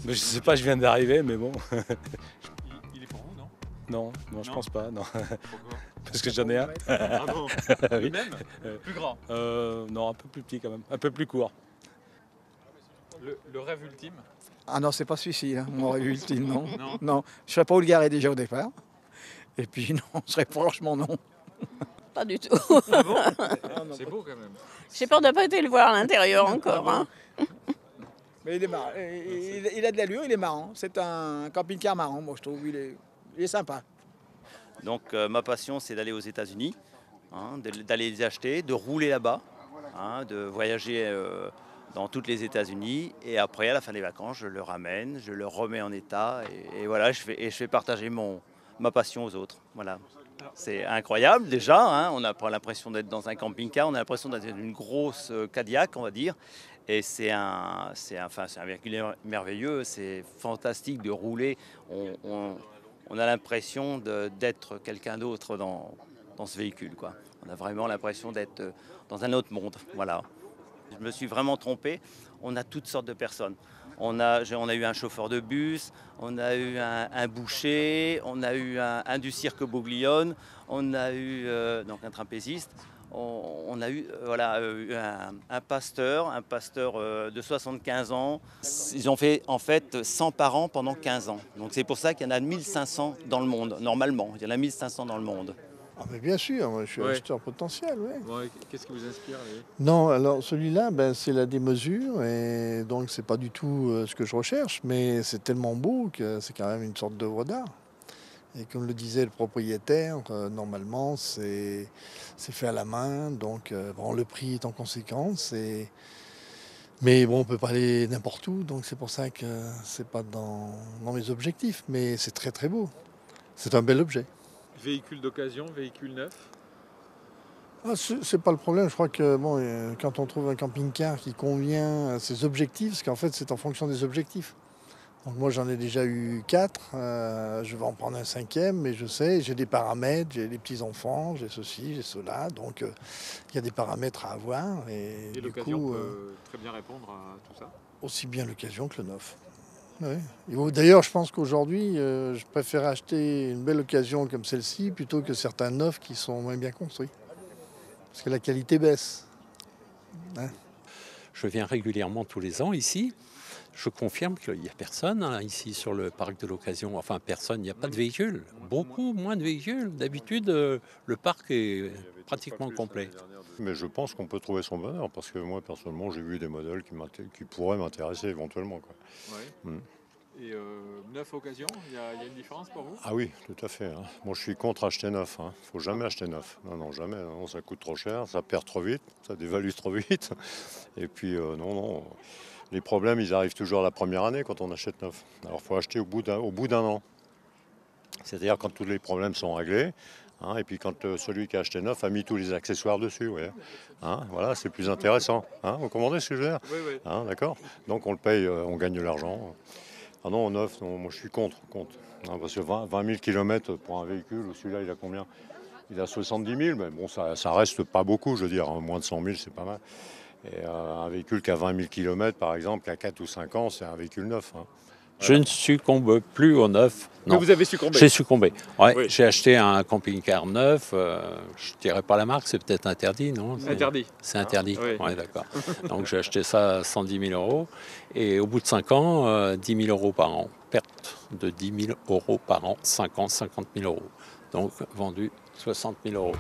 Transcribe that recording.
Mais je sais pas, je viens d'arriver, mais bon. Il est pour vous, non? Non, je pense pas, non. Pourquoi? Parce que j'en ai un. Ah bon? Oui. Le même? Plus grand. Non, un peu plus petit quand même, un peu plus court. Le rêve ultime? Ah non, c'est pas celui-ci, hein, mon rêve ultime, non. Non. Non, je ne serais pas où le garer déjà au départ. Et puis non, ce serait franchement non. Pas du tout. Ah bon? C'est beau quand même. J'ai peur de ne pas été le voir à l'intérieur encore. Hein. Mais il est marrant. Il a de l'allure, il est marrant. C'est un camping-car marrant, moi je trouve. Il est sympa. Donc ma passion, c'est d'aller aux États-Unis, hein, d'aller les acheter, de rouler là-bas, hein, de voyager dans toutes les États-Unis. Et après, à la fin des vacances, je le ramène, je le remets en état. Et voilà, je fais partager ma passion aux autres. Voilà. C'est incroyable déjà, hein, on n'a pas l'impression d'être dans un camping-car, on a l'impression d'être dans une grosse Cadillac, on va dire. Et c'est un véhicule merveilleux, c'est fantastique de rouler. On a l'impression d'être quelqu'un d'autre dans ce véhicule, quoi. On a vraiment l'impression d'être dans un autre monde. Voilà. Je me suis vraiment trompé. On a toutes sortes de personnes. On a eu un chauffeur de bus, on a eu un boucher, on a eu un du cirque Bouglione, on a eu donc un trapéziste. On a eu un pasteur de 75 ans. Ils ont fait en fait 100 par an pendant 15 ans. Donc c'est pour ça qu'il y en a 1500 dans le monde, normalement. Il y en a 1500 dans le monde. Ah mais bien sûr, moi je suis acheteur potentiel, oui. Bon, qu'est-ce qui vous inspire, lui? Non, alors celui-là, c'est la démesure et donc c'est pas du tout ce que je recherche, mais c'est tellement beau que c'est quand même une sorte d'œuvre d'art. Et comme le disait le propriétaire, normalement c'est fait à la main, donc le prix est en conséquence. Mais bon, on peut pas aller n'importe où, donc c'est pour ça que c'est pas dans mes objectifs, mais c'est très très beau. C'est un bel objet. Véhicule d'occasion, véhicule neuf? Ah, c'est pas le problème. Je crois que quand on trouve un camping-car qui convient à ses objectifs, parce qu'en fait c'est en fonction des objectifs. Donc moi j'en ai déjà eu 4, je vais en prendre un 5e, mais je sais, j'ai des paramètres, j'ai des petits-enfants, j'ai ceci, j'ai cela, donc il y a des paramètres à avoir. Et du l'occasion coup, peut très bien répondre à tout ça? aussi bien l'occasion que le neuf. Ouais. D'ailleurs, je pense qu'aujourd'hui, je préfère acheter une belle occasion comme celle-ci plutôt que certains neufs qui sont moins bien construits. Parce que la qualité baisse. Hein. Je viens régulièrement tous les ans ici. Je confirme qu'il n'y a personne ici sur le parc de l'occasion. Enfin, personne, il n'y a pas de véhicules. Beaucoup moins de véhicules. D'habitude, le parc est pratiquement complet. Mais je pense qu'on peut trouver son bonheur, parce que moi, personnellement, j'ai vu des modèles qui pourraient m'intéresser éventuellement, quoi. Ouais. Et neuf occasion, il y a une différence pour vous? Ah oui, tout à fait. Hein. Moi, je suis contre acheter neuf. Il ne faut jamais acheter neuf. Non, jamais. Non, ça coûte trop cher, ça perd trop vite, ça dévalue trop vite. Et puis, non. Les problèmes, ils arrivent toujours la première année quand on achète neuf. Alors, il faut acheter au bout d'un an. C'est-à-dire quand tous les problèmes sont réglés. Hein, et puis quand celui qui a acheté neuf a mis tous les accessoires dessus. Ouais. Hein, voilà, c'est plus intéressant. Hein, vous comprenez ce que je veux dire? Oui. Hein, d'accord. Donc on le paye, on gagne de l'argent. Ah non, neuf, non, moi je suis contre. Hein, parce que 20 000 km pour un véhicule, celui-là il a combien? Il a 70 000, mais bon, ça reste pas beaucoup, je veux dire. Hein, moins de 100 000, c'est pas mal. Et un véhicule qui a 20 000 km, par exemple, qui a 4 ou 5 ans, c'est un véhicule neuf. Hein. Je ne succombe plus au neuf. Non. Mais vous avez succombé? J'ai succombé. Ouais, oui. J'ai acheté un camping-car neuf. Je ne dirais pas la marque, c'est peut-être interdit, non? Interdit. C'est interdit, oui. Ouais, d'accord. Donc j'ai acheté ça à 110 000 euros. Et au bout de 5 ans, 10 000 euros par an. Perte de 10 000 euros par an. 5 ans, 50 000 euros. Donc vendu 60 000 euros.